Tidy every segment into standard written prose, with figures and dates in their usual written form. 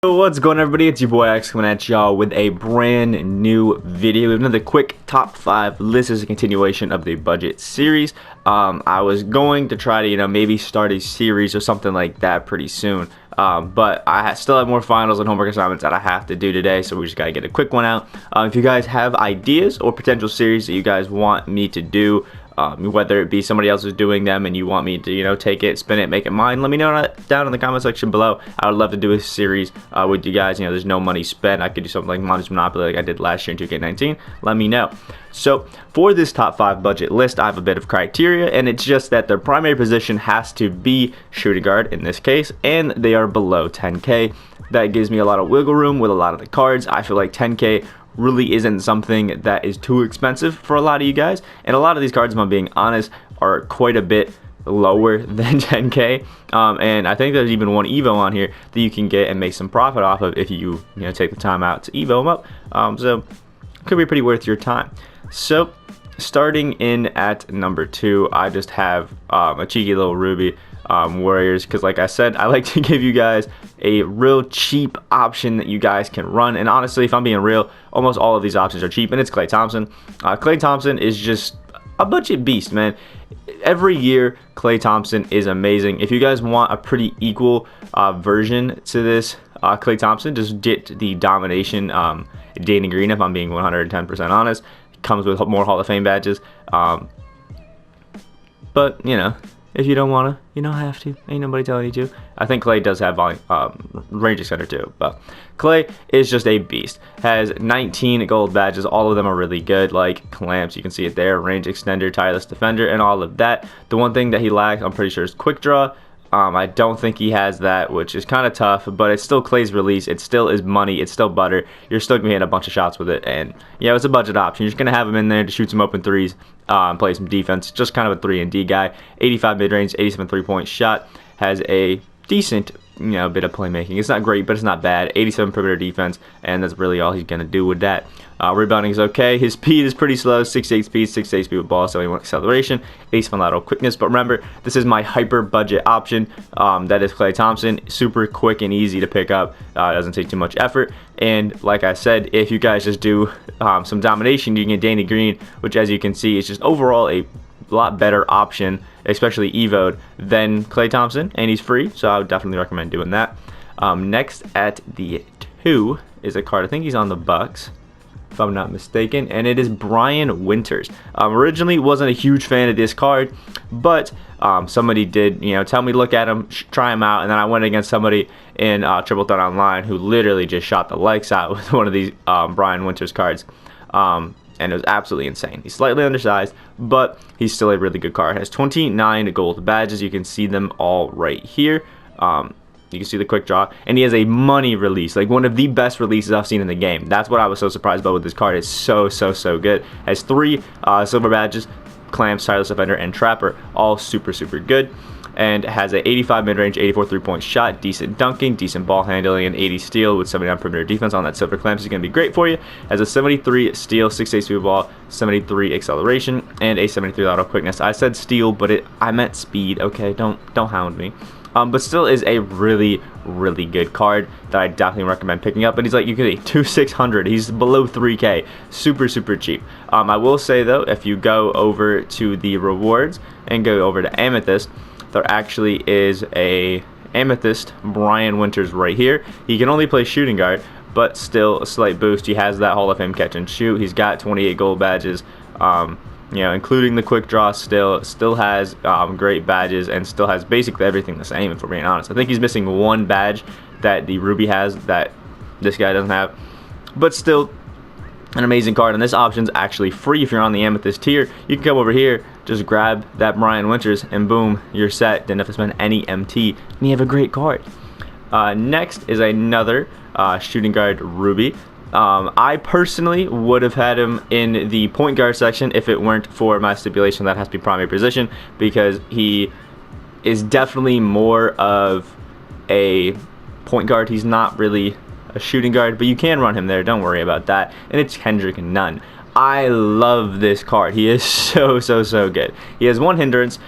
So what's going on, everybody? It's your boy X coming at y'all with a brand new video. We have another quick top 5 list. This is a continuation of the budget series. I was going to try to, maybe start a series or something like that pretty soon. But I still have more finals and homework assignments that I have to do today, so we just gotta get a quick one out. If you guys have ideas or potential series that you guys want me to do, whether it be somebody else is doing them and you want me to, take it, spin it, make it mine, let me know down in the comment section below. I would love to do a series with you guys. There's no money spent. I could do something like Money's Monopoly like I did last year in 2K19. Let me know. So for this top 5 budget list, I have a bit of criteria, and it's just that their primary position has to be shooting guard in this case, and they are below 10K. That gives me a lot of wiggle room with a lot of the cards. I feel like 10K really isn't something that is too expensive for a lot of you guys, and a lot of these cards, if I'm being honest, are quite a bit lower than 10K, and I think there's even one Evo on here that you can get and make some profit off of if you take the time out to Evo them up. So it could be pretty worth your time. So starting in at number 2, I just have a cheeky little Ruby Warriors, because like I said, I like to give you guys a real cheap option that you guys can run. And honestly, if I'm being real, almost all of these options are cheap, and it's Klay Thompson. Klay Thompson is just a budget beast, man. Every year Klay Thompson is amazing. If you guys want a pretty equal version to this Klay Thompson, just get the domination Danny Green, if I'm being 110% honest. Comes with more Hall of Fame badges, but if you don't want to, you don't have to. Ain't nobody telling you to. I think Klay does have range extender too, but Klay is just a beast. Has 19 gold badges. All of them are really good, like clamps. You can see it there. Range extender, tireless defender, and all of that. The one thing that he lacks, I'm pretty sure, is quick draw. I don't think he has that, which is kind of tough, but it's still Klay's release. It still is money. It's still butter. You're still going to hit a bunch of shots with it, and it's a budget option. You're just going to have him in there to shoot some open threes, play some defense. Just kind of a 3-and-D guy. 85 mid-range, 87 three-point shot. Has a decent bit of playmaking. It's not great, but it's not bad. 87 perimeter defense, and that's really all he's going to do with that. Rebounding is okay. His speed is pretty slow. 6'8 speed, 6'8 speed with ball, 71 acceleration, 87 lateral quickness. But remember, this is my hyper budget option. That is Klay Thompson. Super quick and easy to pick up. Doesn't take too much effort. And like I said, if you guys just do some domination, you can get Danny Green, which, as you can see, is just overall a lot better option, especially Evo'd, than Klay Thompson, and he's free, so I would definitely recommend doing that. Next at the 2 is a card. I think he's on the Bucks, if I'm not mistaken, and it is Bryan Winters. Originally wasn't a huge fan of this card, but somebody did tell me look at him, try him out, and then I went against somebody in Triple Threat Online who literally just shot the likes out with one of these Bryan Winters cards. And it was absolutely insane. He's slightly undersized, but he's still a really good card. Has 29 gold badges. You can see them all right here. You can see the quick draw, and he has a money release, like one of the best releases I've seen in the game. That's what I was so surprised about with this card. It's so good. Has 3 silver badges, clamps, tireless defender, and trapper, all super good. And has an 85 mid-range, 84 three-point shot, decent dunking, decent ball handling, and 80 steal with 79 perimeter defense on that silver clamps is going to be great for you. Has a 73 steal, 6'8 speed ball, 73 acceleration, and a 73 lateral quickness. I said steal, but I meant speed. Okay, don't hound me. But still is a really good card that I definitely recommend picking up. And he's like, you get a 2,600. He's below 3K. Super cheap. I will say though, if you go over to the rewards and go over to Amethyst, there actually is a Amethyst Bryan Winters right here. He can only play shooting guard, but still a slight boost. He has that Hall of Fame catch and shoot. He's got 28 gold badges, including the quick draw. Still has great badges, and still has basically everything the same, if we're being honest. I think he's missing one badge that the Ruby has that this guy doesn't have, but still an amazing card. And this option's actually free if you're on the Amethyst tier. You can come over here, just grab that Bryan Winters, and boom, you're set. Didn't have to spend any MT, and you have a great card. Next is another shooting guard Ruby. I personally would have had him in the point guard section if it weren't for my stipulation that has to be primary position, because he is definitely more of a point guard. He's not really a shooting guard, but you can run him there, don't worry about that. And it's Kendrick Nunn. I love this card. He is so good. He has one hindrance.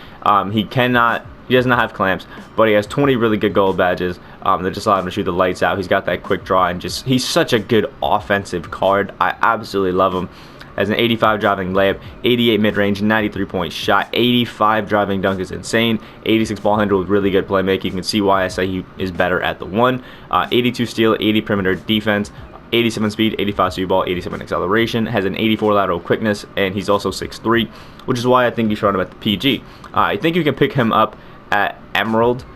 He does not have clamps, but he has 20 really good gold badges. that just allow him to shoot the lights out. He's got that quick draw, and just he's such a good offensive card. I absolutely love him. Has an 85 driving layup, 88 mid-range, 93-point shot, 85 driving dunk is insane, 86 ball handle with really good playmaking. You can see why I say he is better at the 1. 82 steal, 80 perimeter defense, 87 speed, 85 speed ball, 87 acceleration, has an 84 lateral quickness, and he's also 6'3", which is why I think you should run him at the PG. I think you can pick him up at Emerald.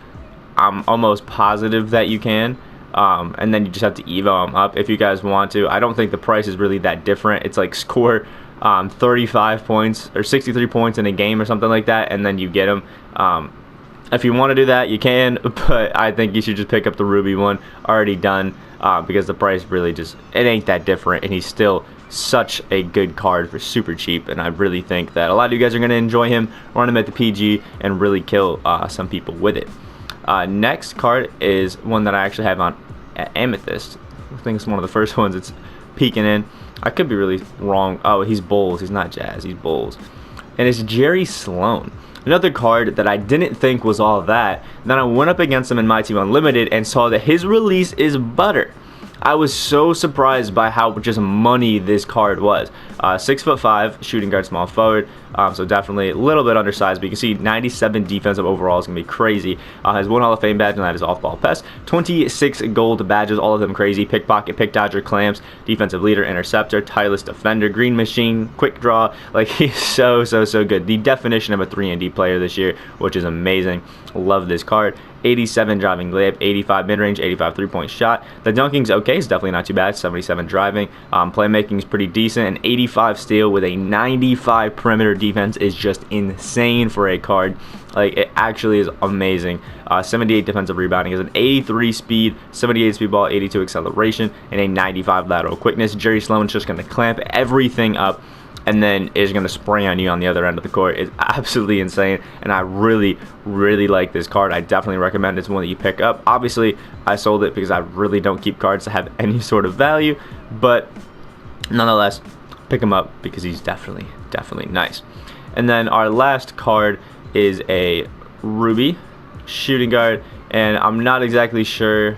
I'm almost positive that you can. And then you just have to evo him up if you guys want to. I don't think the price is really that different. It's like score 35 points or 63 points in a game or something like that, and then you get him. If you want to do that, you can, but I think you should just pick up the Ruby one already done, because the price really just, it ain't that different, and he's still such a good card for super cheap, and I really think that a lot of you guys are going to enjoy him, run him at the PG, and really kill some people with it. Next card is one that I actually have on Amethyst. I think it's one of the first ones it's peeking in. I could be really wrong. Oh, he's Bulls. He's not Jazz. He's Bulls. And it's Jerry Sloan. Another card that I didn't think was all that. Then I went up against him in my team Unlimited and saw that his release is butter. I was so surprised by how just money this card was. 6'5", shooting guard, small forward, so definitely a little bit undersized, but you can see 97 defensive overall is going to be crazy. Has 1 Hall of Fame badge, and that is off-ball pest. 26 gold badges, all of them crazy. Pickpocket, pick dodger, clamps, defensive leader, interceptor, tireless defender, green machine, quick draw. Like, he's so good. The definition of a 3-and-D player this year, which is amazing. Love this card. 87 driving layup, 85 mid-range, 85 3-point shot. The dunking's okay, it's definitely not too bad. 77 driving, playmaking's pretty decent, and 85 steal with a 95 perimeter defense is just insane for a card. Like, it actually is amazing. 78 defensive rebounding, is an 83 speed, 78 speed ball, 82 acceleration, and a 95 lateral quickness. Jerry Sloan's just going to clamp everything up and then is going to spray on you on the other end of the court. It's absolutely insane, and I really like this card. I definitely recommend it's one that you pick up. Obviously, I sold it because I really don't keep cards that have any sort of value, but nonetheless, pick him up because he's definitely nice. And then our last card is a Ruby shooting guard, and I'm not exactly sure.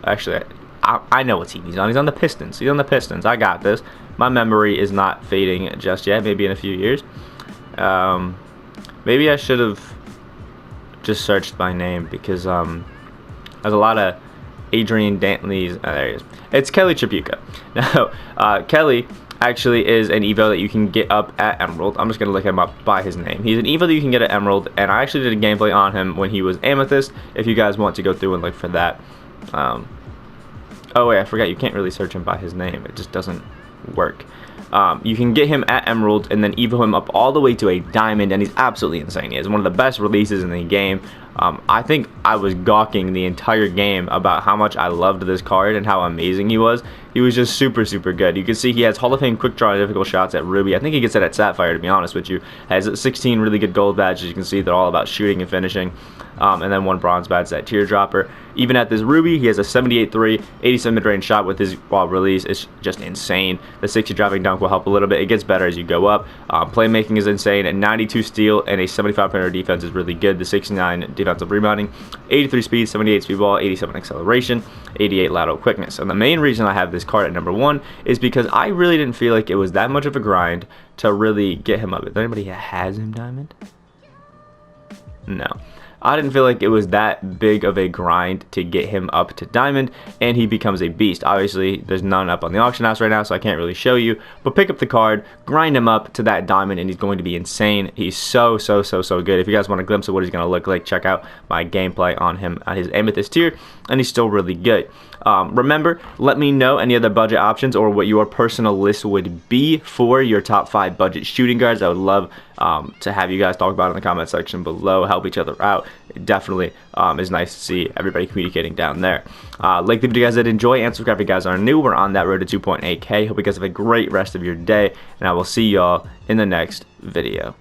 Actually, I know what team he's on. He's on the Pistons. I got this. My memory is not fading just yet. Maybe in a few years. Maybe I should have just searched by name, because there's a lot of Adrian Dantley's. There he is. It's Kelly Tripucka. Now, Kelly actually is an Evo that you can get up at Emerald. I'm just going to look him up by his name. He's an Evo that you can get at Emerald, and I actually did a gameplay on him when he was Amethyst, if you guys want to go through and look for that. Oh wait, I forgot, you can't really search him by his name. It just doesn't work. You can get him at Emerald and then Evo him up all the way to a Diamond, and he's absolutely insane. He has one of the best releases in the game. I think I was gawking the entire game about how much I loved this card and how amazing he was. He was just super good. You can see he has Hall of Fame quick draw and difficult shots at Ruby. I think he gets it at Sapphire, to be honest with you. Has 16 really good gold badges. You can see they're all about shooting and finishing. And then 1 bronze badge, that teardropper. Even at this Ruby, he has a 78 3, 87 mid-range shot with his wall release. It's just insane. The 60 driving dunk will help a little bit. It gets better as you go up. Playmaking is insane. At 92 steal and a 75 perimeter defense is really good. The 69 defensive rebounding, 83 speed, 78 speed ball, 87 acceleration, 88 lateral quickness. And the main reason I have this card at number 1 is because I really didn't feel like it was that much of a grind to really get him up. Is there anybody that has him Diamond? No. I didn't feel like it was that big of a grind to get him up to Diamond, and he becomes a beast. Obviously, there's none up on the auction house right now, so I can't really show you, but pick up the card, grind him up to that Diamond, and he's going to be insane. He's so good. If you guys want a glimpse of what he's going to look like, check out my gameplay on him at his Amethyst tier, and he's still really good. Remember, let me know any other budget options or what your personal list would be for your top 5 budget shooting guards. I would love to have you guys talk about it in the comment section below, help each other out. It definitely is nice to see everybody communicating down there. Like the video, guys, that enjoy, and subscribe if you guys are new. We're on that road to 2.8K. Hope you guys have a great rest of your day, and I will see y'all in the next video.